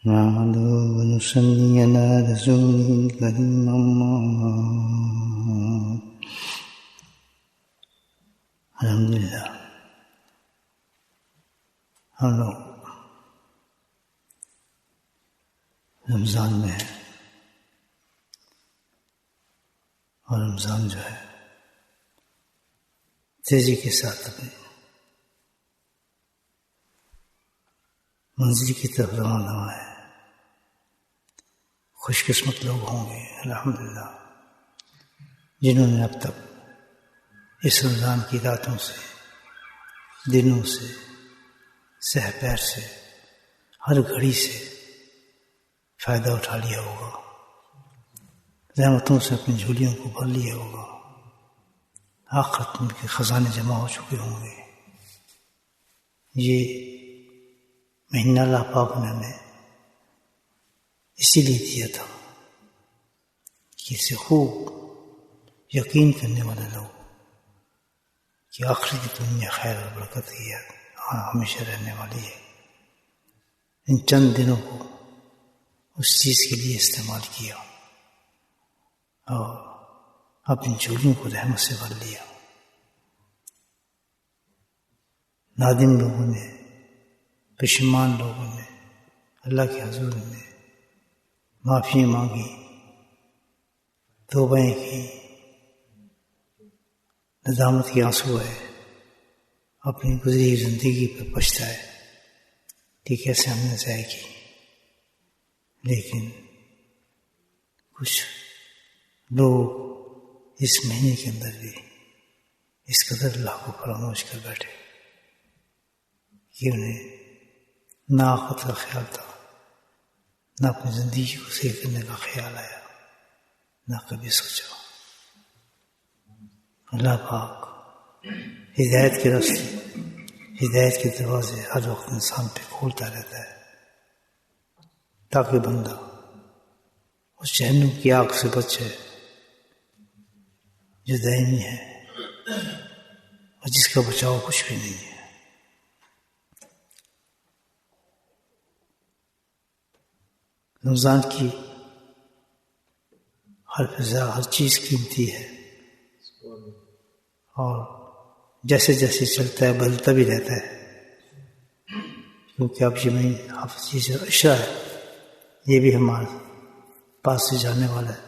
نحمده ونصلي على رسوله الكريم أما بعد. الحمدللہ ہم لوگ رمضان میں ہیں اور رمضان جو ہے تیزی کے ساتھ اپنے منزل کی طرف روانہ ہے. خوش قسمت لوگ ہوں گے الحمدللہ جنہوں نے اب تک اس رمضان کی راتوں سے دنوں سے سہ پیر سے ہر گھڑی سے فائدہ اٹھا لیا ہوگا، رحمتوں سے اپنی جھولیوں کو بھر لیا ہوگا، آخرت ان کے خزانے جمع ہو چکے ہوں گے. یہ مہینہ اللہ پاک نے ہمیں اسی لیے دیا تھا کہ اسے خوب یقین کرنے والے لوگ کہ آخرت کی دنیا خیر اور برکت کی ہے، ہمیشہ رہنے والی ہے. ان چند دنوں کو اس چیز کے لیے استعمال کیا اور اپنی جھولیوں کو رحمت سے بھر لیا. نادم لوگوں نے، پشیمان لوگوں نے اللہ کے حضور میں معافی مانگی، توبہیں کی، ندامت کے آنسو ہے، اپنی گزری زندگی پہ پچھتائے کہ کیسے ہم نے ضائع کی. لیکن کچھ لوگ اس مہینے کے اندر بھی اس قدر اللہ کو فراموش کر بیٹھے کہ انہیں نہ آخرت کا خیال تھا، نہ اپنی زندگی کو صحیح کرنے کا خیال آیا، نہ کبھی سوچا. اللہ پاک ہدایت کے راستے، ہدایت کے دروازے ہر وقت انسان پہ کھولتا رہتا ہے تاکہ بندہ اس جہنم کی آگ سے بچے جو دائمی ہے اور جس کا بچاؤ کچھ بھی نہیں ہے. رمضان کی ہر فضا، ہر چیز قیمتی ہے اور جیسے جیسے چلتا ہے بدلتا بھی رہتا ہے، کیونکہ اب یہ مہینہ حافظ عشرہ ہے، یہ بھی ہمارے پاس سے جانے والا ہے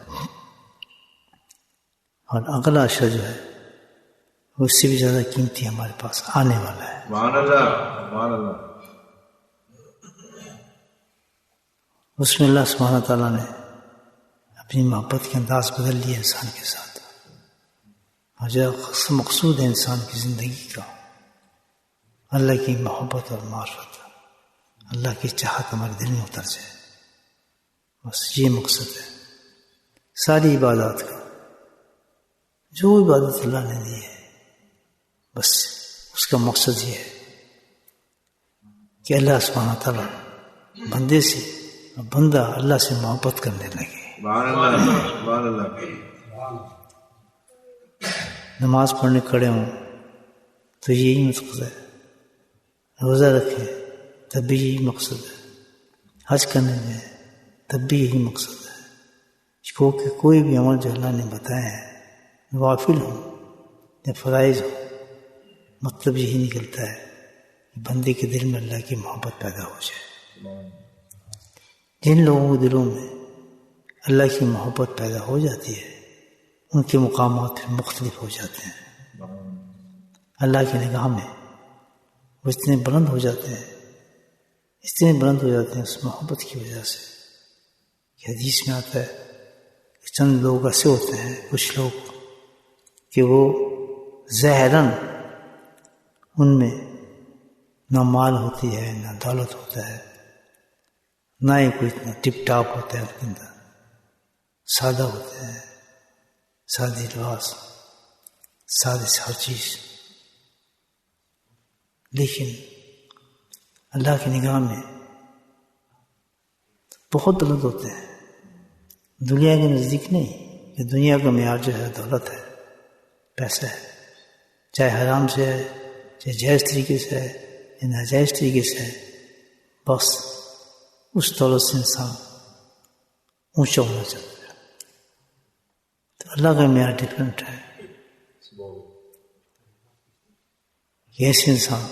اور اگلا عشرہ جو ہے وہ اس سے بھی زیادہ قیمتی ہمارے پاس آنے والا ہے. سبحان اللہ سبحان اللہ. اس میں اللہ سبحانہ تعالیٰ نے اپنی محبت کے انداز بدل لیا انسان کے ساتھ، اور جو مقصود ہے انسان کی زندگی کا اللہ کی محبت اور معرفت، اللہ کی چاہت ہمارے دل میں اتر جائے. بس یہ مقصد ہے ساری عبادات کا. جو عبادت اللہ نے دی ہے بس اس کا مقصد یہ ہے کہ اللہ سبحانہ تعالیٰ بندے سے اور بندہ اللہ سے محبت کرنے لگے. سبحان اللہ سبحان اللہ. نماز پڑھنے کھڑے ہوں تو یہی مقصد ہے، روزہ رکھے تب بھی یہی مقصد ہے، حج کرنے میں تب بھی یہی مقصد ہے. کیونکہ کوئی بھی عمل جو اللہ نے بتایا ہے، نوافل ہوں یا فرائض ہوں، مطلب یہی نکلتا ہے کہ بندے کے دل میں اللہ کی محبت پیدا ہو جائے. جن لوگوں کے دلوں میں اللہ کی محبت پیدا ہو جاتی ہے ان کے مقامات پھر مختلف ہو جاتے ہیں. اللہ کی نگاہ میں وہ اتنے بلند ہو جاتے ہیں، اتنے بلند ہو جاتے ہیں اس محبت کی وجہ سے کہ حدیث میں آتا ہے کہ چند لوگ ایسے ہوتے ہیں، کچھ لوگ کہ وہ ظاہراً ان میں نہ مال ہوتی ہے نہ دولت ہوتا ہے، نہ ہی کوئی اتنا ٹپ ٹاپ ہوتا ہے، ان کے اندر سادہ ہوتے ہیں، سادی لباس، سادی ہر چیز. لیکن اللہ کی نگاہ میں بہت بلند ہوتے ہیں، دنیا کے نزدیک نہیں. کہ دنیا کا معیار جو ہے دولت ہے، پیسہ ہے، چاہے حرام سے ہے چاہے جائز طریقے سے ہے یا ناجائز طریقے سے ہے، بس اس دولت سے انسان اونچا ہونا چاہتا ہے. تو اللہ کا معیار ڈفرینٹ ہے. ایسے انسان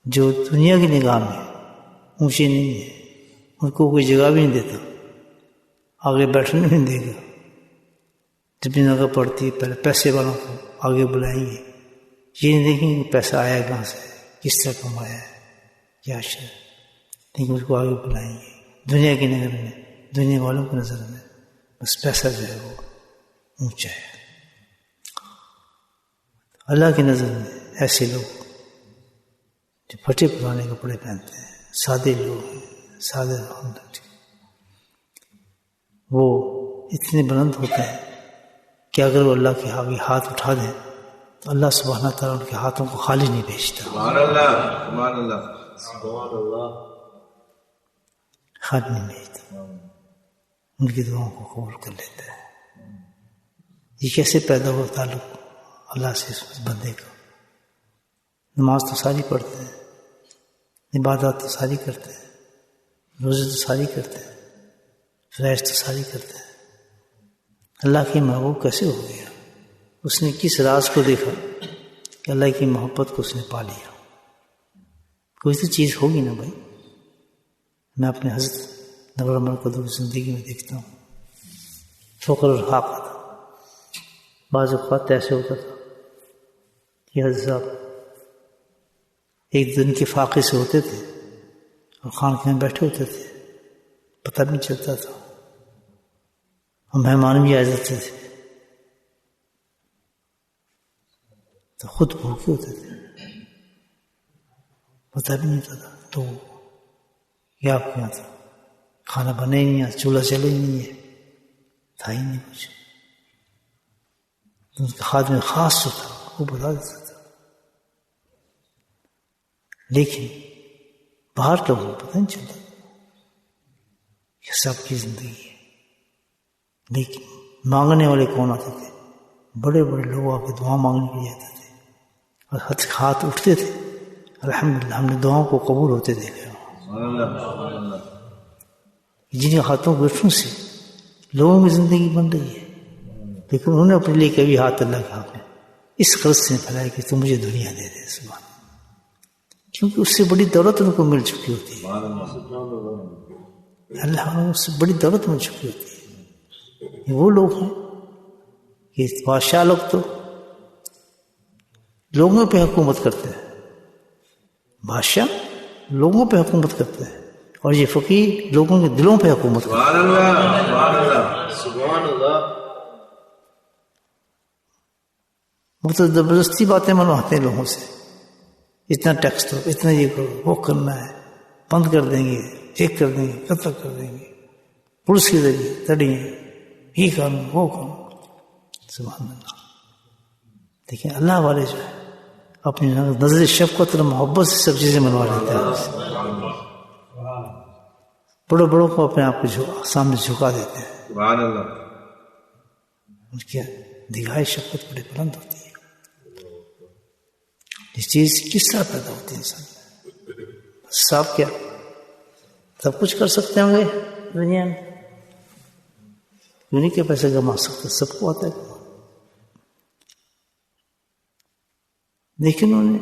جو دنیا کی نگاہ میں اونچے نہیں ہے، ان کو کوئی جگہ بھی نہیں دیتا، آگے بیٹھنے نہیں دے گا. جب بھی جگہ پڑتی ہے پہلے پیسے والوں کو آگے بلائیں گے، یہ نہیں دیکھیں کہ پیسہ آیا کہاں سے، کس طرح کمایا ہے، کیا شے، لیکن اس کو آگے بلائیں گے. دنیا کی نظر میں، دنیا والوں کی نظر میں بس پیسہ جو ہے وہ اونچا ہے. اللہ کی نظر میں ایسے لوگ جو پھٹے پرانے کپڑے پہنتے ہیں، سادے لوگ ہیں، سادے لوگ، وہ اتنے بلند ہوتے ہیں کہ اگر وہ اللہ کے آگے ہاتھ اٹھا دیں تو اللہ سبحانہ تعالیٰ ان کے ہاتھوں کو خالی نہیں بھیجتا. سبحان اللہ، سبحان اللہ، سبحان اللہ. خالی نہیں بھیجتا، ان کی دعاؤں کو قبول کر لیتا ہے. یہ کیسے پیدا ہوا تعلق اللہ سے اس بندے کا؟ نماز تو ساری پڑھتے ہیں، عبادات تو ساری کرتے ہیں، روزے تو ساری کرتے ہیں، فرائض تو ساری کرتے ہیں. اللہ کی محبوب کیسے ہو گیا؟ اس نے کس راز کو دیکھا کہ اللہ کی محبت کو اس نے پا لیا؟ کوئی تو چیز ہوگی نا بھائی. میں اپنے حضرت نور عمر قدوم کی زندگی میں دیکھتا ہوں، فقر اور فاقہ تھا. بعض اوقات ایسے ہوتا تھا کہ حضرت صاحب ایک دن کے فاقے سے ہوتے تھے اور خانقاہ میں بیٹھے ہوتے تھے، پتہ بھی نہیں چلتا تھا، اور مہمان بھی آ جاتے تھے تو خود بھوکے ہوتے تھے، پتہ بھی نہیں چلتا. تو کیا آپ کے یہاں تھا؟ کھانا بنے ہی نہیں، چولہا چلے ہی نہیں ہے، تھا ہی نہیں کچھ. تو اس کا خادم خاص جو تھا وہ بتا دیتا تھا. لیکن باہر لوگوں کو پتہ نہیں چلتا یہ سب کی زندگی ہے. لیکن مانگنے والے کون آتے تھے؟ بڑے بڑے لوگ آ کے دعا مانگنے کے لیے آتے تھے اور ہاتھ اٹھتے تھے. الحمدللہ ہم نے دعاؤں کو قبول ہوتے دیکھا. جن کے ہاتھوں کے اٹھنے سے لوگوں کی زندگی بن رہی ہے، لیکن انہوں نے اپنے لیے کبھی ہاتھ اللہ کے ہاتھ میں اس قرض سے پھیلایا کہ تو مجھے دنیا دے دے. سبحان، کیونکہ اس سے بڑی دولت ان کو مل چکی ہوتی ہے. اللہ اس سے بڑی دولت مل چکی ہوتی ہے. یہ وہ لوگ ہیں کہ بادشاہ لوگ تو لوگوں پہ حکومت کرتے ہیں، بادشاہ لوگوں پہ حکومت کرتے ہیں، اور یہ فقیر لوگوں کے دلوں پہ حکومت کرتے ہیں. سبحان اللہ، سبحان اللہ، سبحان اللہ. وہ تو زبردستی باتیں منواتے ہیں لوگوں سے، اتنا ٹیکس دو، اتنا یہ کرو، وہ کرنا ہے، بند کر دیں گے، ایک کر دیں گے، قتل کر دیں گے، پولیس کے ذریعے تڑیں گے، یہ قانون وہ قانون. سبحان اللہ. لیکن اللہ والے جو ہے اپنی نظر شفقت اور محبت سے سب چیزیں منوا لیتے ہیں. بڑوں بڑوں کو اپنے آپ کو سامنے جھکا دیتے ہیں. سبحان اللہ. ان کی دگائی شفقت بڑی بلند ہوتی ہے. یہ چیز کس طرح پیدا ہوتی ہے انسان میں؟ صاحب کیا سب کچھ کر سکتے ہوں گے دنیا میں؟ انہیں کے پیسے کما سکتے، سب کو آتا ہے. لیکن انہوں نے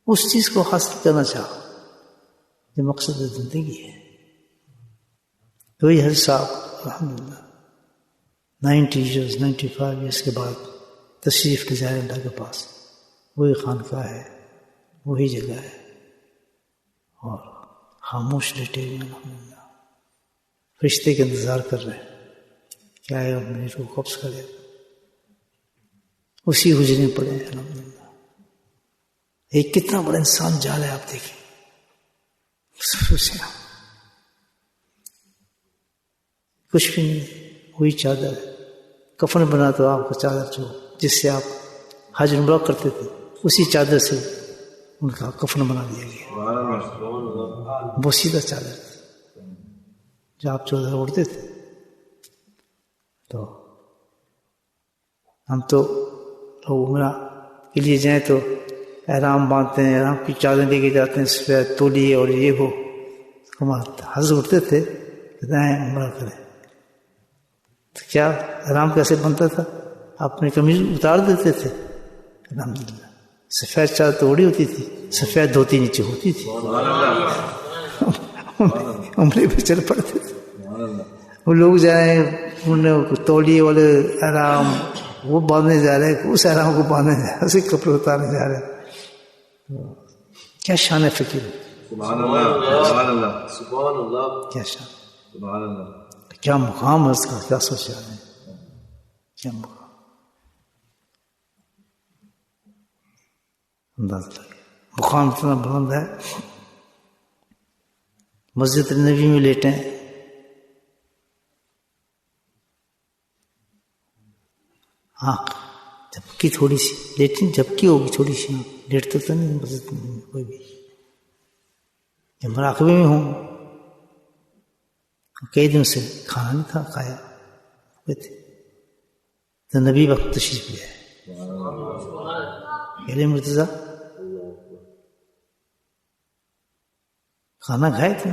اس چیز کو حاصل کرنا چاہا جو مقصد زندگی ہے. تو یہ حضرت صاحب الحمدللہ 95 ایئرس کے بعد تشریف لے جائے اللہ کے پاس. وہی خانقاہ ہے، وہی جگہ ہے، اور خاموش لیٹے ہوئے الحمدللہ فرشتے کے انتظار کر رہے ہیں کہ آئے اور میری روح قبض کرے. اسی حجرے میں پڑے ہیں الحمدللہ. ایک کتنا بڑا انسان جال ہے، آپ دیکھیں کچھ بھی نہیں، وہی چادر ہے. کفن بنا تو آپ کا چادر جو جس سے آپ حج عمرہ کرتے تھے اسی چادر سے ان کا کفن بنا دیا گیا. وہ سیدھا چادر جو آپ چادر اوڑھتے تھے. تو ہم تو لوگ عمرہ کے لیے جائیں تو احرام باندھتے ہیں، احرام کی چادر لے کے جاتے ہیں، سفید تولیے اور یہ وہ حضرت اٹھتے تھے کہتے ہیں عمرہ کریں. تو کیا احرام کیسے بنتا تھا؟ اپنی قمیض اتار دیتے تھے، الحمدللہ سفید چادر تو اوڑی ہوتی تھی، سفید دھوتی نیچے ہوتی تھی، عمرے پہ چل پڑتے تھے. وہ لوگ جائیں انہیں تولیے والے احرام وہ باندھنے جا رہے ہیں، اس احرام کو باندھنے جا رہے ہیں، اسے کپڑے اتارنے جا رہے ہیں. کیا شان فکر، سبحان اللہ سبحان اللہ سبحان اللہ. کیا شان، سبحان اللہ. کیا مقام ہے اس کا، کیا سوچا ہے، کیا مقام. مقام اتنا بلند ہے. مسجد نبی میں لیٹیں، آنکھ جھپکی تھوڑی سی، لیٹن جھپکی ہوگی تھوڑی سی، لیٹتے تو نہیں مسجد میں کوئی بھی. یہ مراقبے میں ہوں، کئی دن سے کھانا نہیں تھا کھایا ہوئے تھے تو نبی وقت تشریف لے آئے. مرتضیٰ کھانا کھائے تھے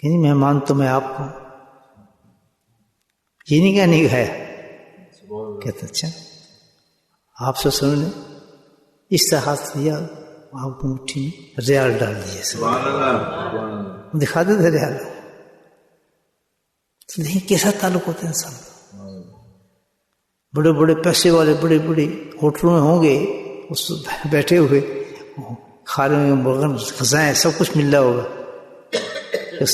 کہ نہیں؟ مہمان تو میں آپ کو یہ نہیں کہا نہیں کھایا. کہتے اچھا آپ سے سنو نے اس طرح ہاتھ دیا، آپ کو مٹھی میں ریال ڈال دیے، سبحان اللہ. دکھاتے تھے ریال. نہیں کیسا تعلق ہوتا ہے انسان کا. بڑے بڑے پیسے والے بڑے بڑے ہوٹلوں میں ہوں گے، اس بیٹھے ہوئے کھا رہے ہوں، برگن خزائیں سب کچھ مل رہا ہوگا، بس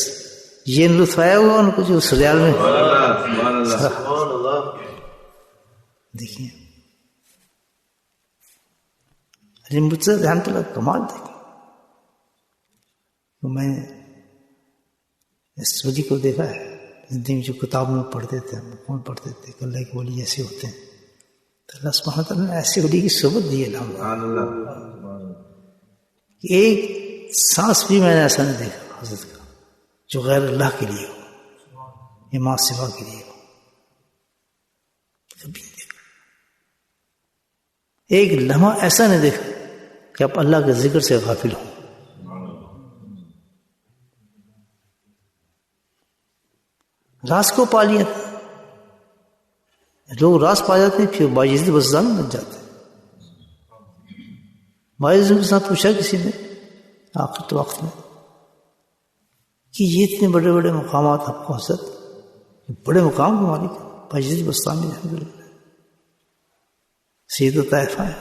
یہ لطف آیا ہوگا ان کو جو اس ریال میں. سبحان اللہ سبحان اللہ. دیکھیے علی مرتضیٰ رحمۃ اللہ کمال. دیکھیں میں اس ولی کو دیکھا ہے زندگی میں، جو کتابوں میں پڑھتے تھے، ہم کون پڑھتے تھے کہ اللہ کے ولی ایسے ہوتے ہیں، تو اللہ سبحانہ وتعالیٰ نے ایسے ولی کی صحبت دی ہے. سبحان اللہ. کہ ایک سانس بھی میں نے ایسا نہیں دیکھا حضرت کا جو غیر اللہ کے لیے ہو یا ماں سوا کے لیے ہو، کبھی نہیں دیکھا. ایک لمحہ ایسا نہیں دیکھا کہ آپ اللہ کے ذکر سے غافل ہوں. راز کو پا لیا تھا. لوگ راز پا جاتے ہیں پھر باعزت بزدان بن جاتے ہیں. باعزت کے ساتھ پوچھا کسی نے آخر وقت میں کہ یہ اتنے بڑے بڑے مقامات آپ کو حضرت، بڑے مقام کے مالک باعزت بستانی سید طائفہ ہے.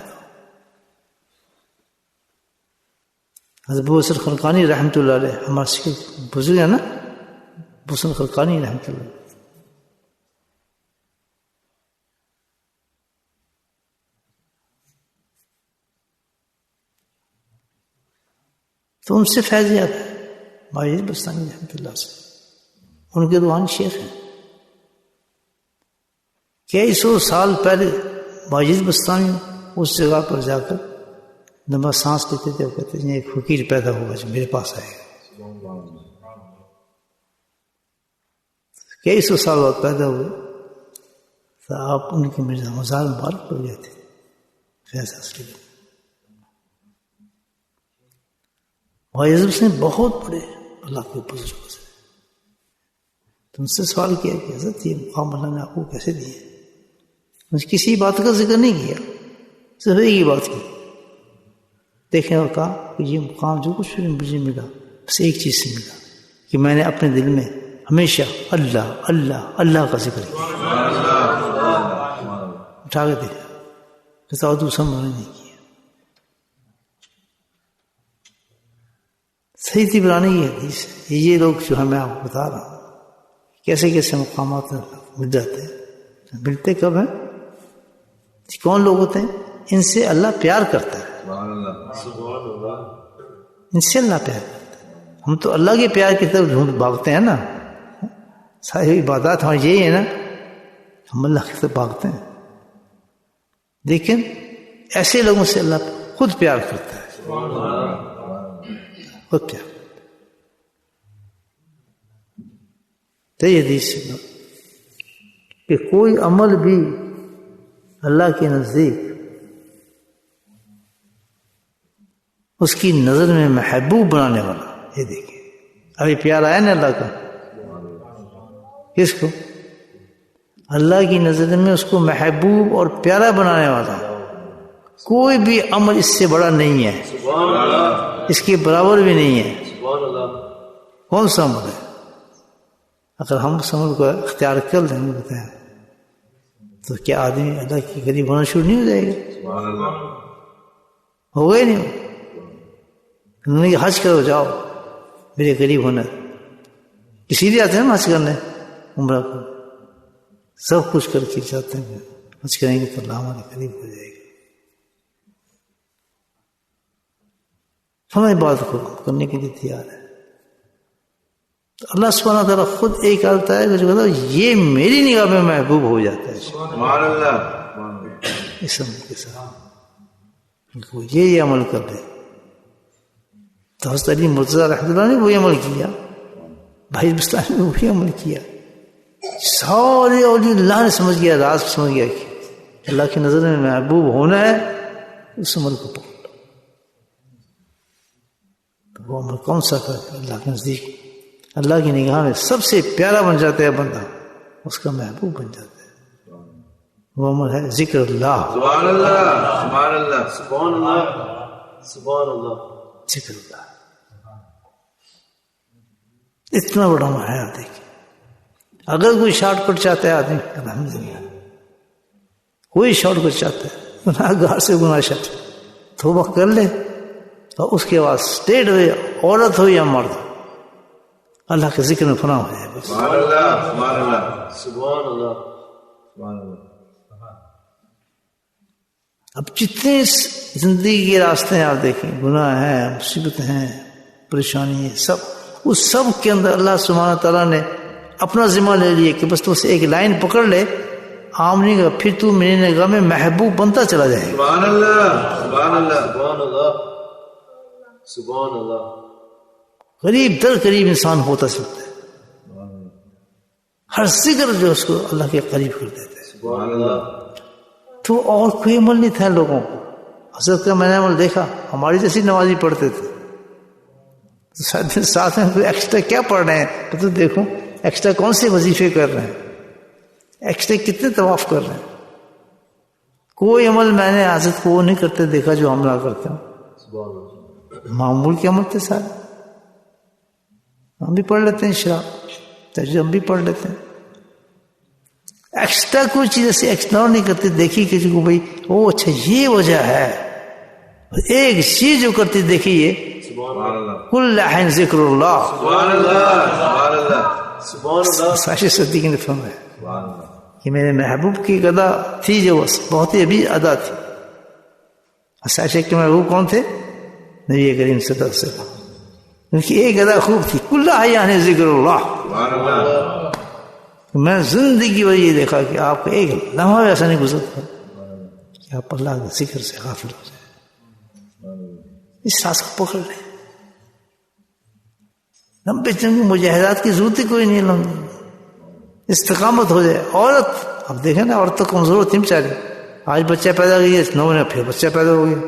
حضرت ابو حسن خلقانی رحمۃ اللہ علیہ ہمارے سکھ بزرگ ہے نا، ابو حسن خلقانی رحمۃ اللہ، تو ان سے فیض یاب ہے باعزت بستانی رحمۃ اللہ سے. ان کے روحانی شیخ ہیں. کئی سو سال پہلے باعزت بستانی اس جگہ پر جا کر لمبا سانس لیتے تھے، وہ کہتے ہیں ایک فقیر پیدا ہوگا جو میرے پاس آئے گا. کئی سو سال بعد پیدا ہوئے تو آپ ان کے مزار مبارک ہو گئے تھے فیض حاصل. باعزت نے بہت بڑے اللہ کے بزرگوں سے تم سے سوال کیا کہ حضرت یہ مقام اللہ نے آپ کو کیسے دیے؟ کسی بات کا ذکر نہیں کیا، صرف ایک ہی بات کی. دیکھیں اور کہا کہ یہ مقام جو کچھ بھی مجھے ملا بس ایک چیز سے ملا کہ میں نے اپنے دل میں ہمیشہ اللہ اللہ اللہ کا ذکر کیا. اٹھا کے دیکھا کہ اور دوسرا میں نے نہیں کیا. صحیح تھی پرانی یہ حدیث ہے. یہ لوگ جو ہے میں آپ کو بتا رہا ہوں کیسے کیسے مقامات مل جاتے ہیں. ملتے کب ہیں؟ کون لوگ ہوتے ہیں؟ ان سے اللہ پیار کرتا ہے. ان سے اللہ پیار کرتا ہے. ہم تو اللہ کے پیار کی طرف ڈھونڈ بھاگتے ہیں نا. ساری عبادات ہماری یہی ہے نا، ہم اللہ کی طرف بھاگتے ہیں. لیکن ایسے لوگوں سے اللہ خود پیار کرتا ہے، خود پیار. تو یہ حدیث سے کہ کوئی عمل بھی اللہ کے نزدیک اس کی نظر میں محبوب بنانے والا. یہ دیکھیے ابھی پیارا ہے نا اللہ کا. کس کو؟ اللہ کی نظر میں اس کو محبوب اور پیارا بنانے والا. کوئی بھی عمل اس سے بڑا نہیں ہے, سبحان اللہ. اس کے برابر بھی نہیں ہے. سبحان اللہ. کون سا عمل ہے؟ اگر ہم اس عمل کو اختیار کر لیں بتائیں تو کیا آدمی اللہ کے قریب ہونا شروع نہیں ہو جائے گا؟ سبحان اللہ. ہوگا ہی نہیں. انہوں نے حج کرو جاؤ میرے قریب ہونا. اسی لیے آتے ہیں نا حج کرنے, عمرہ کو سب کچھ کر کے جاتے ہیں. حج کریں گے تو اللہ ہمارے قریب ہو جائے گا. ہمیں بات کو کرنے کے لیے تیار ہے. تو اللہ سبحانہ تعالیٰ خود ایک آتا ہے جو کہتا ہے یہ میری نگاہ میں محبوب ہو جاتا ہے. سبحان اللہ. اس عمل کے ساتھ یہ عمل کر دے. تو حضرت علی مرتضیٰ رحمۃ اللہ نے وہی عمل کیا, بھائی بستانی نے وہی عمل کیا. سارے اولیاء اللہ نے سمجھ گیا, راز سمجھ گیا کہ اللہ کی نظر میں محبوب ہونا ہے. اس عمل کو پکڑ لو. تو وہ عمل کون سا کر اللہ کے نزدیک اللہ کی نگاہ میں سب سے پیارا بن جاتا ہے بندہ, اس کا محبوب بن جاتا ہے. وہ عمل ہے ذکر اللہ. سبحان اللہ. سبحان اللہ. سبحان اللہ. سبحان اللہ. ذکر اللہ اتنا بڑا عمل ہے. آپ دیکھیے اگر کوئی شارٹ کٹ چاہتا ہے آدمی, الحمدللہ کوئی شارٹ کٹ چاہتا ہے, گناہ گار سے گناہ شٹ توبہ کر لے, اور اس کے بعد اسٹیٹ ہو, عورت ہو یا مرد, اللہ کے ذکر میں فنا ہو جائے بس. سبحان اللہ. سبحان اللہ. سبحان اللہ. سبحان اللہ. اب جتنے زندگی کے راستے ہیں آپ دیکھیں, گناہ ہیں, مصیبتیں ہیں, پریشانی ہے, سب اس سب کے اندر اللہ سبحانہ تعالیٰ نے اپنا ذمہ لے لیے کہ بس تو اسے ایک لائن پکڑ لے, آمنی کا پھر تو میری نگاہ میں محبوب بنتا چلا جائے. سبحان اللہ. سبحان اللہ. سبحان اللہ. سبحان اللہ. قریب در قریب انسان ہوتا چلتا ہے. ہر ذکر جو اس کو اللہ کے قریب کر دیتا ہے. سبحان اللہ. تو اور کوئی عمل نہیں تھا لوگوں کو. حضرت کا میں نے عمل دیکھا, ہماری جیسی نمازی پڑھتے تھے, ساتھ میں کوئی ایکسٹرا کیا پڑھ رہے ہیں تو دیکھو ایکسٹرا کون سے وظیفے کر رہے ہیں, ایکسٹرا کتنے طواف کر رہے ہیں. کوئی عمل میں نے حضرت کو وہ نہیں کرتے دیکھا جو ہم نہ کرتے ہوں. سبحان اللہ. معمول کے عمل تھے سارے. ہم بھی پڑھ لیتے ہیں شراب, تجربہ ہم بھی پڑھ لیتے ہیں. ایکسٹرا کوئی چیز ایسے ایکسپلور نہیں کرتے دیکھی کسی کو بھائی او اچھا یہ وجہ ہے. ایک چیز جو کرتی دیکھیے سبحان اللہ. کل حین ذکر اللہ. سبحان اللہ. سبحان اللہ. سبحان اللہ. ساشی صدیقی نے فرمایا سبحان اللہ. کہ میرے محبوب کی ایک ادا تھی جو بہت ہی ابھی ادا تھی. ساشی کے محبوب کون تھے؟ نبی کریم صلی اللہ علیہ وسلم. ان کی ایک ادا خوب تھی, کل حین ذکر اللہ. سبحان اللہ. میں زندگی بھر یہ دیکھا کہ آپ کا ایک لمحہ بھی ایسا نہیں گزرتا کہ آپ اللہ کے ذکر سے غافل ہو جائے. اس سانس کو پکڑ لیں. لمبے چنگے مجاہدات کی ضرورت ہی کوئی نہیں, لمبے استقامت ہو جائے. عورت اب دیکھیں نا, عورت تو کمزور ہوتی بیچاری. آج بچہ پیدا کر گیا, 9 مہینے پھر بچہ پیدا ہو گیا,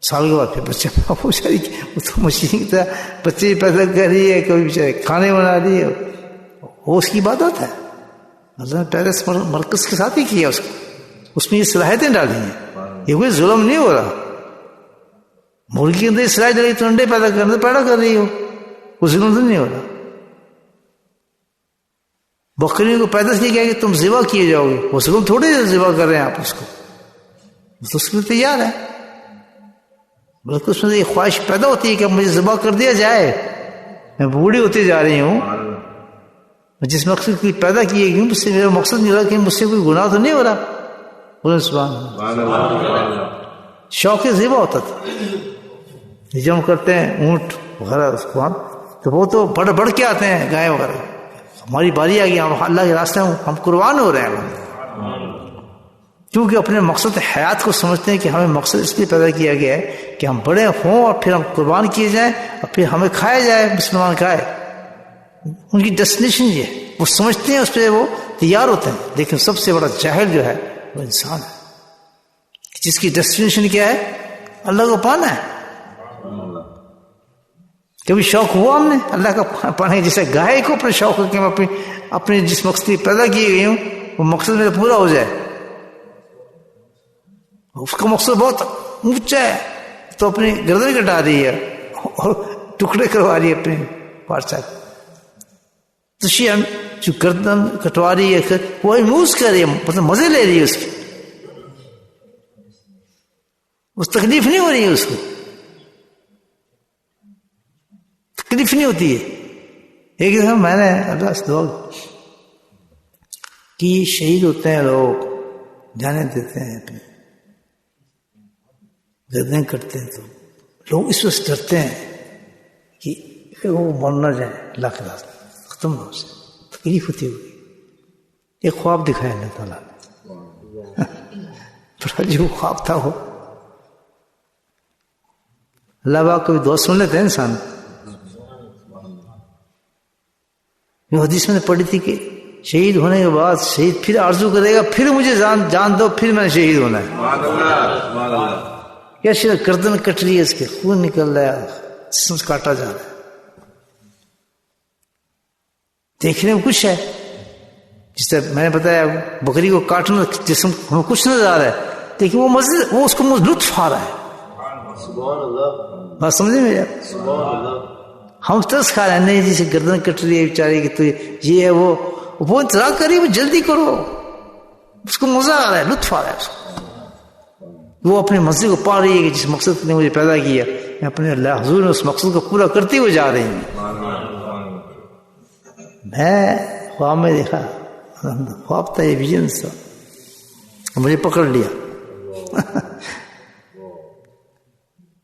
سال کے بعد پھر بچہ پیدا ہو جائے. وہ تو مشین کی طرح بچے پیدا کر رہی ہے, کوئی بیچارے کھانے بنا رہی ہے, وہ اس کی عبادت ہے. اللہ نے پیرس مرکز کے ساتھ ہی کیا اس کو, اس میں یہ صلاحیتیں ڈالی ہیں. یہ کوئی ظلم نہیں ہو رہا. مرغی کے اندر صلاحیت ڈالی تو انڈے پیدا کر رہی ہو, وہ ظلم تو نہیں ہو رہا. بکریوں کو پیدا نہیں کیا کہ تم ذبح کیے جاؤ گے, وہ ظلم تھوڑے ذبح کر رہے ہیں آپ اس کو, تو اس کے لیے تیار ہے. بلکہ اس میں یہ خواہش پیدا ہوتی ہے کہ اب مجھے ذبح کر دیا جائے, میں بوڑھی ہوتی جا رہی ہوں, جس مقصد کی پیدا کیے گی مجھ سے میرا مقصد نہیں رہا کہ مجھ سے کوئی گناہ تو نہیں ہو رہا. بولے سبحان اللہ. شوق ذبح ہوتا تھا, جب ہم کرتے ہیں اونٹ وغیرہ اس کو ہم, تو وہ تو بڑھ کے آتے ہیں گائے وغیرہ. ہماری باری آ گئی, ہم اللہ کے راستے میں ہم قربان ہو رہے ہیں, کیونکہ اپنے مقصد حیات کو سمجھتے ہیں کہ ہمیں مقصد اس لیے پیدا کیا گیا ہے کہ ہم بڑے ہوں اور پھر ہم قربان کیے جائیں اور پھر ہمیں کھایا جائے, مسلمان کھائے. ان کی ڈیسٹینیشن یہ ہے, وہ سمجھتے ہیں, اس پہ وہ تیار ہوتے ہیں. لیکن سب سے بڑا جاہل جو ہے وہ انسان ہے, جس کی ڈیسٹینیشن کیا ہے, اللہ کو پانا ہے. کبھی شوق ہوا ہم نے اللہ کا پڑھنے، جیسے گائے کو اپنے شوق کہ میں اپنے جس مقصد پیدا کیے گئی ہوں وہ مقصد میرا پورا ہو جائے، اس کا مقصد بہت اونچا ہے تو اپنی گردن کٹا رہی ہے اور ٹکڑے کروا رہی ہے اپنے بادشاہ کو. تو شیعہ جو گردن کٹوا رہی ہے وہ یوز کر رہی ہے، مطلب مزے لے رہی ہے اس کی، اس تکلیف نہیں ہو رہی ہے، اس کو تکلیف نہیں ہوتی ہے. ایک دفعہ میں نے اللہ سے دعا کہ شہید ہوتے ہیں لوگ، جانے دیتے ہیں اپنے گردن کٹتے ہیں تو لوگ اس وقت ڈرتے ہیں کہ وہ مر نہ جائے، اللہ کے راستے ختم نہ ہو جائے، تکلیف ہوتی ہوگی. ایک خواب دکھایا اللہ تعالیٰ نے، بڑا جو خواب تھا وہ اللہ باغ کو بھی دعا سن لیتے ہیں انسان. یہ حدیث میں نے پڑھی تھی کہ شہید ہونے کے بعد شہید پھر آرزو کرے گا پھر مجھے جان دو، پھر میں نے شہید ہونا ہے. کیا شہید گردن کٹ رہی ہے، اس کے خون نکل رہا ہے، جسم کاٹا جا رہا ہے، دیکھنے میں کچھ ہے، جس طرح میں نے بتایا بکری کو کاٹنا جسم ہمیں کچھ نظر آ رہا ہے، لیکن وہ اس کو لطف آ رہا ہے. سبحان اللہ، بات سمجھے میرے؟ سبحان اللہ. ہم ترس کھا رہے ہیں، نہیں جسے گردن کٹ رہی ہے بیچاری کہ تو یہ ہے وہ انتظار کریے، وہ جلدی کرو، اس کو مزہ آ رہا ہے، لطف آ رہا ہے اس کو، وہ اپنے مزے کو پا رہی ہے کہ جس مقصد نے مجھے پیدا کیا میں اپنے اللہ حضور نے اس مقصد کو پورا کرتے ہوئے جا رہی ہوں. میں خواب میں دیکھا، خواب تھا، یہ ویژن تھا، مجھے پکڑ لیا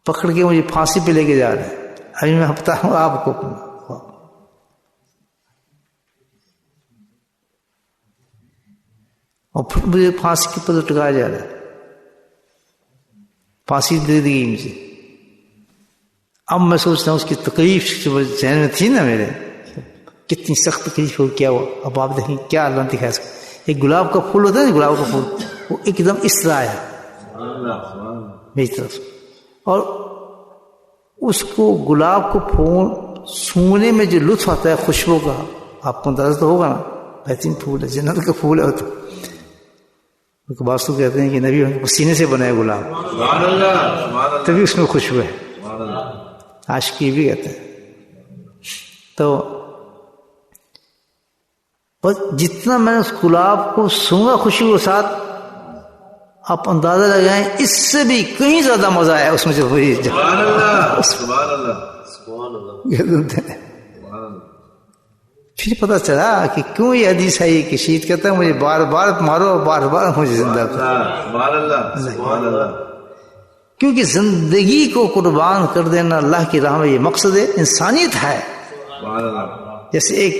پکڑ کے مجھے پھانسی پہ لے کے جا رہے ہیں. ابھی میں بتا ہوں آپ کو، اور پھر مجھے پھانسی کے اوپر لٹکایا جا رہا ہے، پھانسی دے دی گئی مجھے. اب میں سوچتا ہوں اس کی تکلیف جو ذہن میں تھی نا میرے، کتنی سخت تکلیف ہو، کیا ہوا. اب آپ دیکھیں کیا اللہ دکھایا اس کو. ایک گلاب کا پھول ہوتا ہے نا، گلاب کا پھول وہ ایک دم اس طرح آیا میری طرف، اور اس کو گلاب کو پھول سونگنے میں جو لطف آتا ہے خوشبو کا، آپ کو اندازہ تو ہوگا نا، بہترین پھول ہے، جنت کا پھول ہے. تو باسو کہتے ہیں کہ نبی پسینے سے بنا ہے گلاب، تبھی اس میں خوشبو ہے، عاشقی بھی کہتے ہیں. تو بس جتنا میں نے اس گلاب کو سونگا خوشبو کے ساتھ، آپ اندازہ لگائیں اس سے بھی کہیں زیادہ مزہ آیا اس میں. جو پھر پتہ چلا کہ کیوں یہ حدیث ہے کہ شہید کہتا ہے مجھے بار بار مارو، بار بار مجھے زندہ کرو، کیونکہ زندگی کو قربان کر دینا اللہ کی راہ میں یہ مقصد ہے، انسانیت ہے. جیسے ایک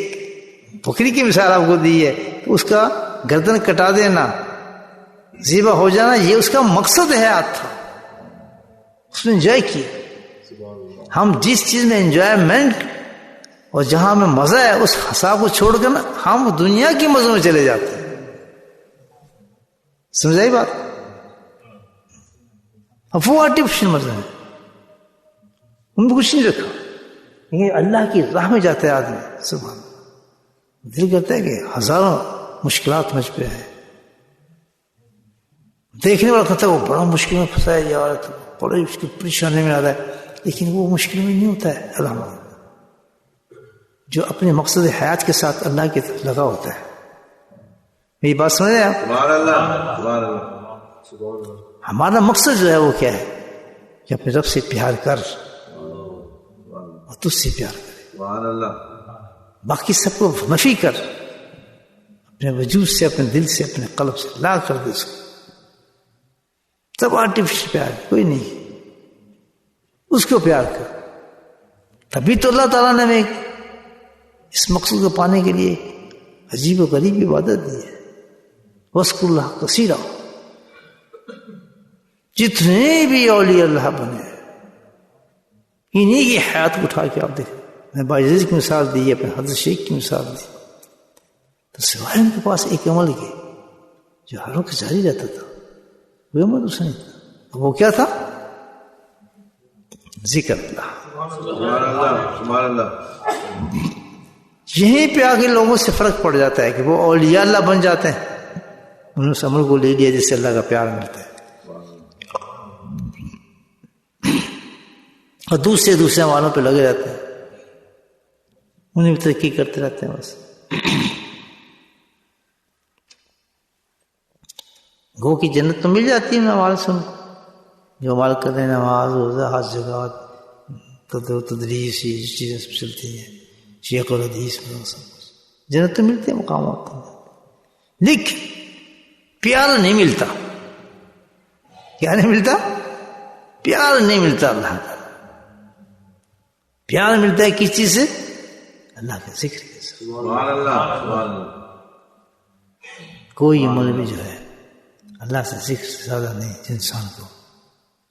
بکری کی مثال آپ کو دی ہے، اس کا گردن کٹا دینا، ذبح ہو جانا، یہ اس کا مقصد حیات تھا، اس نے انجوائے کیا. ہم جس چیز میں انجوائمنٹ اور جہاں میں مزہ ہے اس حساب کو چھوڑ کر نا ہم دنیا کی مزوں میں چلے جاتے ہیں. سمجھائی بات؟ اب وہ آرٹیفیشل مزہ ہے، ان کو کچھ نہیں رکھا، لیکن اللہ کی راہ میں جاتا ہے آدمی، سبحان اللہ، دل کرتا ہے کہ ہزاروں مشکلات مجھ پہ ہیں. دیکھنے والا کہتا ہے وہ بڑا مشکل میں پھنسا ہے یار، بڑی اس کی پریشانی میں آ رہا ہے، لیکن وہ مشکل میں نہیں ہوتا ہے. الحمدللہ جو اپنے مقصد حیات کے ساتھ اللہ کی طرف لگا ہوتا ہے. میری بات سمجھ رہے ہیں آپ؟ ہمارا مقصد جو ہے وہ کیا ہے کہ اپنے رب سے پیار کر اور تجھ سے پیار کر، باقی سب کو نفی کر، اپنے وجود سے، اپنے دل سے، اپنے قلب سے لا کر دے اس کو. سب آرٹیفیشل پیار کوئی نہیں، اس کو پیار کر. تبھی تو اللہ تعالیٰ نے ہمیں اس مقصد کو پانے کے لیے عجیب و غریب عبادت دی ہے. وَاذْكُرُوا اللَّهَ كَثِيرًا. جتنے بھی اولیاء اللہ بنے انہی کی حیات کو اٹھا کے آپ دیکھیں. میں باعزیز کی مثال دی، اپنے حضرت شیخ کی مثال دی، تو سوائے ان کے پاس ایک عمل کے جو ہر وقت جاری رہتا تھا، وہ عمل اس نے تھا. وہ کیا تھا؟ ذکر اللہ. سبحان اللہ سبحان اللہ. یہیں پہ آگے لوگوں سے فرق پڑ جاتا ہے کہ وہ اولیاء اللہ بن جاتے ہیں, انہوں نے عمل کو لے لیا جس سے اللہ کا پیار ملتا ہے, اور دوسرے والوں پہ لگے رہتے ہیں, انہیں بھی ترقی کرتے رہتے ہیں بس. گو کی جنت تو مل جاتی ہے عمال سے, جو عمال کرتے ہیں, نماز روزہ حج زکوٰۃ تدریس یہ چیزیں سب چلتی ہیں, شیخ اور حدیث میں سب جنت تو ملتے ہیں مقامات, لیکن پیار نہیں ملتا. کیا نہیں ملتا؟ پیار نہیں ملتا. اللہ کا پیار ملتا ہے کس چیز سے؟ اللہ کے ذکر کے ساتھ. سبحان اللہ سبحان اللہ. کوئی عمل بھی جو ہے اللہ سے ذکر سے زیادہ نہیں, انسان کو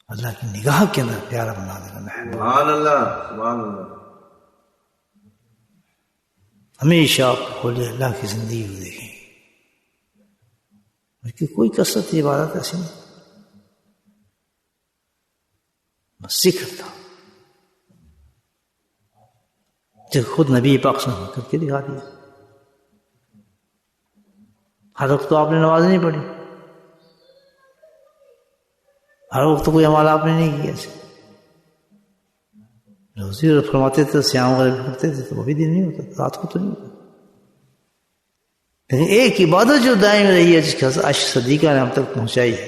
اللہ کی نگاہ کے اندر پیارا بنا دے گا. سبحان اللہ سبحان اللہ. ہمیشہ آپ کھولے اللہ کی زندگی کو دیکھیں, اس کی کوئی کثرت عبادت ایسی نہیں, بس ذکر تھا. جب خود نبی پاک صلی اللہ علیہ وسلم کر کے دکھا دیا. ہر وقت تو آپ نے نماز نہیں پڑھی, ہر وقت کوئی عمل آپ نے نہیں کیا. روزی فرماتے تھے, سیام وغیرہ کرتے تھے, تو وہ بھی دن نہیں ہوتا, رات کو تو نہیں ہوتا. لیکن ایک عبادت جو دائم رہی ہے, جس کا عائشہ صدیقہ نے ہم تک پہنچائی ہے,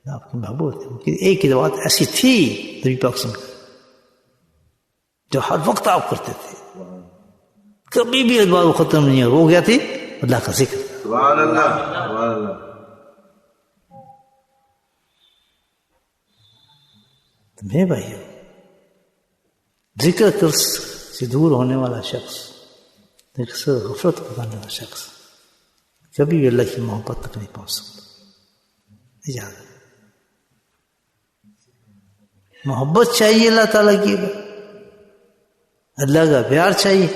آپ کی محبوب ہے, ایک عبادت ایسی تھی نبی پاک صلی اللہ علیہ وسلم جو ہر وقت آپ کرتے تھے, کبھی بھی عبادت ختم نہیں ہو گیا تھی, اللہ کا ذکر. سبحان اللہ سبحان اللہ. میرے بھائیو, ذکر کر سے دور ہونے والا شخص, ذکر سے غفلت کرنے والا شخص کبھی بھی اللہ کی محبت تک نہیں پہنچ سکتا. محبت چاہیے اللہ تعالیٰ کی, اللہ کا پیار چاہیے.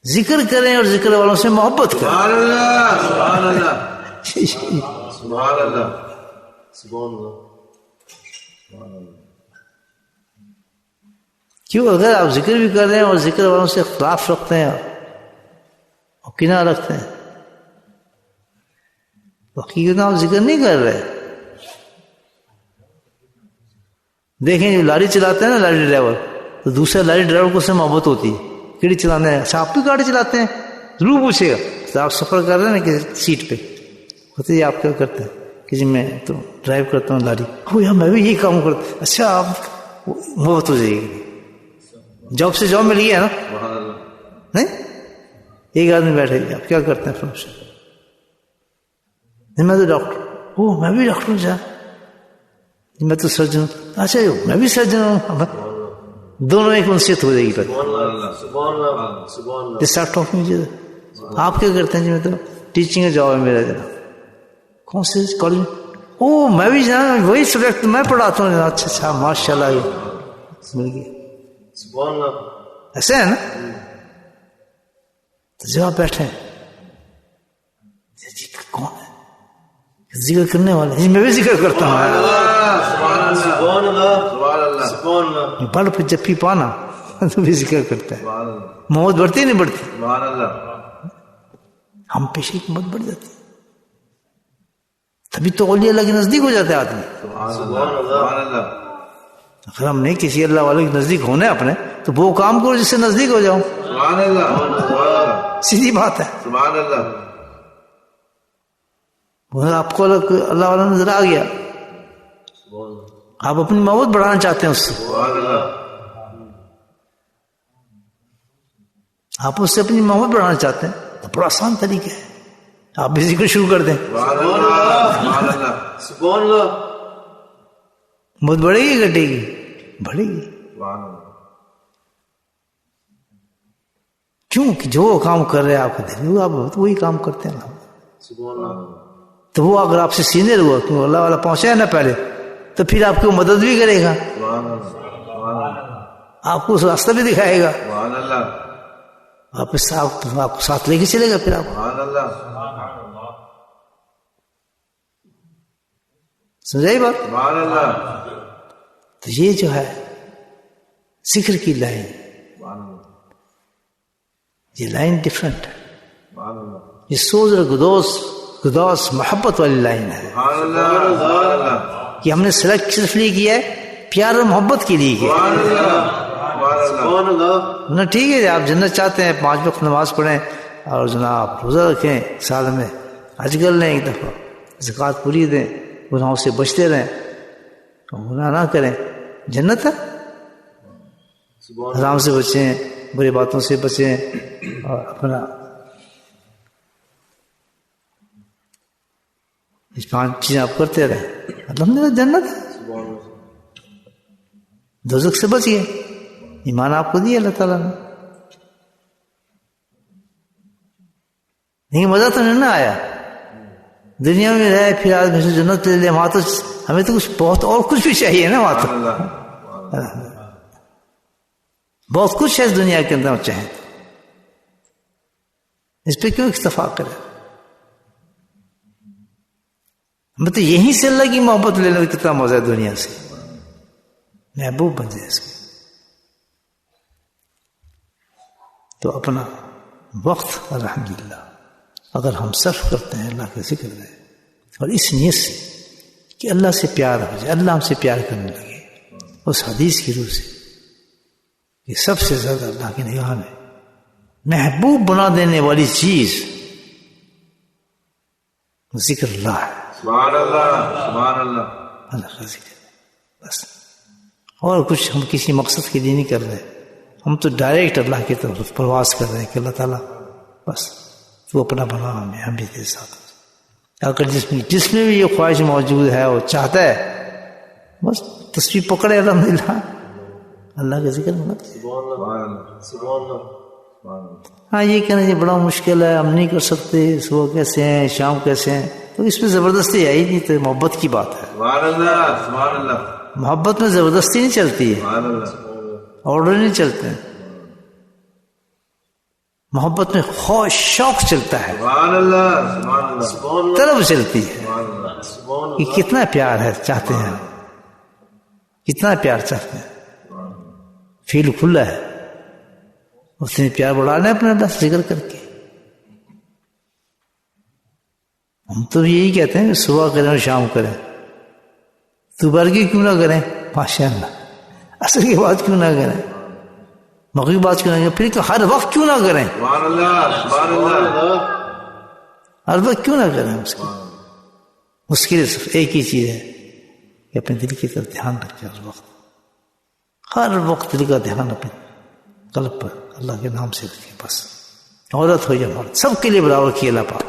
ذکر کریں اور ذکر والوں سے محبت کریں. سبحان اللہ سبحان اللہ سبحان اللہ سبحان اللہ. کیوں؟ اگر آپ ذکر بھی کر رہے ہیں اور ذکر والوں سے اختلاف رکھتے ہیں اور کنارہ رکھتے ہیں, تو حقیقت آپ ذکر نہیں کر رہے. دیکھیں جو لاری چلاتے ہیں نا, لاری ڈرائیور, تو دوسرے لاری ڈرائیور کو اس سے محبت ہوتی ہے, گاڑی چلانے ہیں. اچھا آپ بھی گاڑی چلاتے ہیں؟ ضرور پوچھے گا. تو آپ سفر کر رہے ہیں نا کسی سیٹ پہ, ہوتے جی آپ کیا کرتے ہیں؟ کسی میں تو ڈرائیو کرتا ہوں لاری, ہو یار میں بھی یہی کام کرتا. اچھا آپ محبت ہو جائے گی. جاب سے جاب مل گیا نا, نہیں ایک آدمی بیٹھے گی, آپ کیا کرتے ہیں فنکشن؟ میں تو ڈاکٹر, میں بھی ڈاکٹر ہوں. میں تو سرجن ہوں. اچھا میں بھی سرجن ہوں. دونوں ایک انسیت ہو جائے گی. آپ کیا کرتے ہیں؟ جی میں تو ٹیچنگ کا جاب ہے میرا. جناب کون سے کالج؟ میں بھی جناب وہی سبجیکٹ میں پڑھاتا ہوں. اچھا اچھا ماشاء اللہ مل گیا. ایسے ہے نا. تو جب آپ بیٹھے کون ہے؟ ذکر کرنے والے. میں بھی ذکر کرتا ہوں. بڑھ پہ جب بھی پانا تو بھی ذکر کرتا ہے. محبت بڑھتی نہیں بڑھتی؟ ہم پیشے کی محبت بڑھ جاتی, تبھی تو اولیاء اللہ کے نزدیک ہو جاتے آدمی. اگر ہم نہیں کسی اللہ والے کے نزدیک ہونے اپنے, تو وہ کام کرو جس سے نزدیک ہو جاؤ. سیدھی بات ہے. آپ کو اللہ والا نظر آ گیا, آپ اپنی محبت بڑھانا چاہتے ہیں اس سے, آپ اس سے اپنی محبت بڑھانا چاہتے ہیں, تو بڑا آسان طریقہ ہے, آپ بھی ذکر شروع کر دیں. محبت بڑھے گی گھٹے گی؟ بڑھے گی. کیوں کہ جو کام کر رہے ہیں آپ کو دل میں, آپ وہی کام کرتے ہیں. تو وہ اگر آپ سے سینئر ہوا, کیوں اللہ والا پہنچا ہے نا پہلے, تو پھر آپ کو مدد بھی کرے گا, آپ کو راستہ بھی دکھائے گا, آپ کو ساتھ لے کے چلے گا. پھر آپ سمجھائی بات؟ تو یہ جو ہے ذکر کی لائن، یہ لائن ڈفرنٹ ہے، یہ سوز اور گدوس محبت والی لائن ہے کہ ہم نے سلیکٹ صرف لیے کیا ہے پیار اور محبت کے لیے کیا نہ. ٹھیک ہے آپ جنت چاہتے ہیں 5 وقت نماز پڑھیں اور جناب روزہ رکھیں، سال میں حج کر لیں، ایک دفعہ زکوٰۃ پوری دیں، گناہوں سے بچتے رہیں، گناہ نہ کریں، جنت ہے. حرام سے بچیں، بری باتوں سے بچیں اور اپنا 5 چیزیں آپ کرتے رہیں، الحمدللہ جنت ہے. دوزخ سے بچیے، ایمان آپ کو دیا اللہ تعالیٰ نے. لیکن مزہ تو نہیں نہ آیا دنیا میں رہے پھر آدمی سے جنت لے لے، وہاں تو ہمیں تو کچھ بہت اور کچھ بھی چاہیے نا، وہاں تو بہت کچھ ہے اس دنیا کے اندر چاہیں تو، اس پہ کیوں اکتفا کرے؟ ہمیں تو یہیں سے اللہ کی محبت لینے کا کتنا مزہ ہے، دنیا سے محبوب بن جائے اس کو. تو اپنا وقت الحمدللہ اگر ہم صرف کرتے ہیں اللہ کے ذکر میں اور اس نیت سے کہ اللہ سے پیار ہو جائے، اللہ ہم سے پیار کرنے لگے، اس حدیث کی روح سے کہ سب سے زیادہ اللہ کی نگاہ میں محبوب بنا دینے والی چیز ذکر اللہ ہے. سبحان اللہ، سبحان اللہ. اللہ کا ذکر بس، اور کچھ ہم کسی مقصد کے لیے نہیں کر رہے، ہم تو ڈائریکٹ اللہ کی طرف پرواز کر رہے ہیں کہ اللہ تعالیٰ بس تو اپنا بنا ہمیں، ہم بھی تیرے ساتھ. اگر جس میں بھی یہ خواہش موجود ہے وہ چاہتا ہے بس تصویر پکڑے الحمدللہ اللہ کا ذکر میں. ہاں یہ کہنا یہ بڑا مشکل ہے، ہم نہیں کر سکتے، صبح کیسے ہیں، شام کیسے ہیں، تو اس میں زبردستی ہے ہی نہیں، تو محبت کی بات ہے. سبحان اللہ، سبحان اللہ. محبت میں زبردستی نہیں چلتی ہے، آرڈر نہیں چلتے ہیں، محبت میں خواہش شوق چلتا ہے، سبحان اللہ، سبحان اللہ. طلب چلتی ہے کہ کتنا پیار ہے، چاہتے ہیں، کتنا پیار چاہتے ہیں. فیل کھلا ہے، اس نے پیار بڑھا لیں اپنے اللہ سے ذکر کر کے. ہم تو یہی کہتے ہیں کہ صبح کریں اور شام کریں، دوپہر کی کیوں نہ کریں، ماشاء اللہ، عصر کی بات کیوں نہ کریں، مغرب بات کیوں نہ کریں، پھر تو ہر وقت کیوں نہ کریں، سبحان اللہ، سبحان اللہ. ہر وقت کیوں نہ کریں. اس کے لیے صرف ایک ہی چیز ہے کہ اپنے دل کی طرف دھیان رکھیں، ہر وقت دل کا دھیان اپنے قلب پر اللہ کے نام سے رکھیں. بس عورت ہو یا مرد سب کے لیے برابر کی اللہ پاک.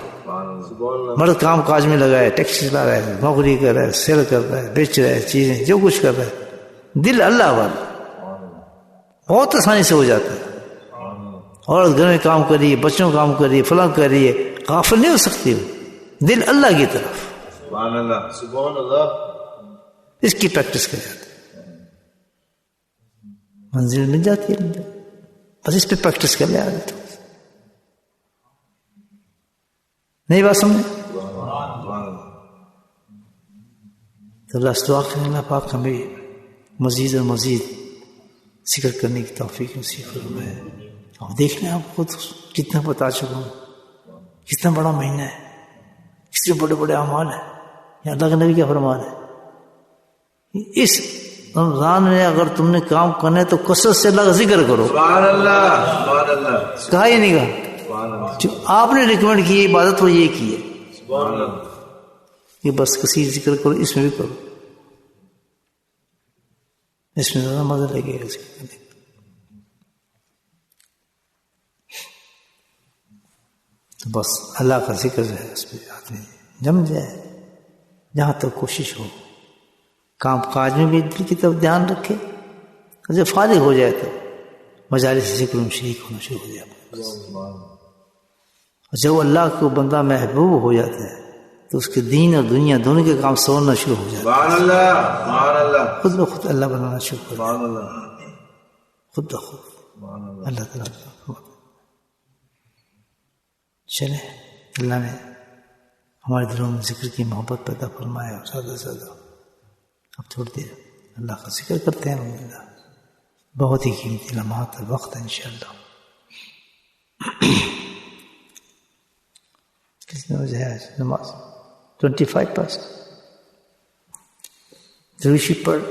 مرد کام کاج میں لگا ہے، ٹیکسی چلا رہا ہے، نوکری کر رہا ہے، سیل کر رہا ہے، بیچ رہا ہے چیزیں، جو کچھ کر رہا ہے، دل اللہ والا بہت آسانی سے ہو جاتا ہے. عورت گھر میں کام کر رہی ہے، بچوں کام کر رہی ہے، فلاں کر رہی ہے، غافل نہیں ہو سکتی، دل اللہ کی طرف. سبحان اللہ، سبحان اللہ. اس کی پریکٹس کر جاتے منزل مل جاتی ہے، بس اس پہ پریکٹس کر لے آگے. تو نہیں بات سمجھے؟ تو اللہ پاک ہمیں مزید اور مزید ذکر کرنے کی توفیق نصیب فرمائے. اور دیکھ لیں آپ خود کتنا بتا چکا ہوں، کتنا بڑا مہینہ ہے، کتنے بڑے بڑے اعمال ہیں. یا اللہ کے نبی کیا فرمان ہے، اس رمضان میں اگر تم نے کام کرنا ہے تو کثرت سے اللہ کا ذکر کرو. سبحان اللہ، سبحان اللہ. کہا یہ نہیں کہا، جو آپ نے ریکمینڈ کی عبادت وہ یہ کی ہے سبحان اللہ. کہ بس کثیر ذکر کرو، اس میں بھی کرو، اس میں زیادہ مزہ لگے گا ذکر کرنے کا. تو بس اللہ کا ذکر جو ہے اس پہ آدمی جم جائے. جہاں تک کوشش ہو کام کاج میں بھی دل کی طرف دھیان رکھے، جب فارغ ہو جائے تو مجالس ذکر میں شریک ہونا شروع ہو جائے. جب اللہ کو بندہ محبوب ہو جاتا ہے تو اس کے دین اور دنیا دونوں کے کام سورنا شروع ہو جاتا سبحان اللہ، سبحان اللہ. ہے، خود بخود اللہ بنانا شروع ہو جاتا سبحان اللہ، ہے، خود بخود اللہ تعالیٰ. چلے اللہ نے ہمارے دلوں میں ذکر کی محبت پیدا فرمایا، اور زیادہ سے زیادہ اب تھوڑی دیر اللہ کا ذکر کرتے ہیں الحمدللہ. بہت ہی قیمتی لمحات وقت ہے انشاءاللہ. کس نے وجہ ہے نماز 25% دروشی پڑھ.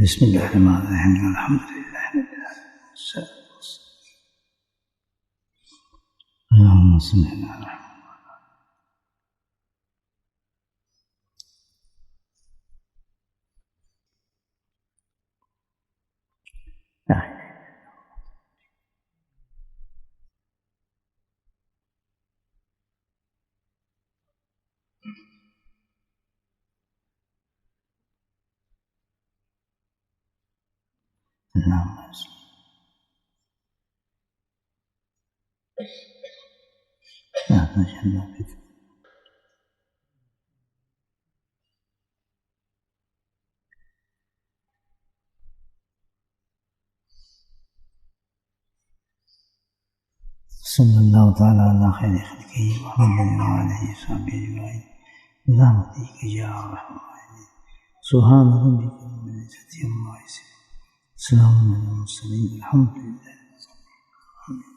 بسم اللہ الرحمن الرحیم الحمدللہ اللہم صلی علی محمد. صلی اللہ تعالیٰ علی خیر خلقہ محمد وعلیہ وصحبہ اجمعین برحمتک یا ارحم الراحمین. سبحان ربک رب العزة عما یصفون. السلام علی المرسلین الحمد للہ.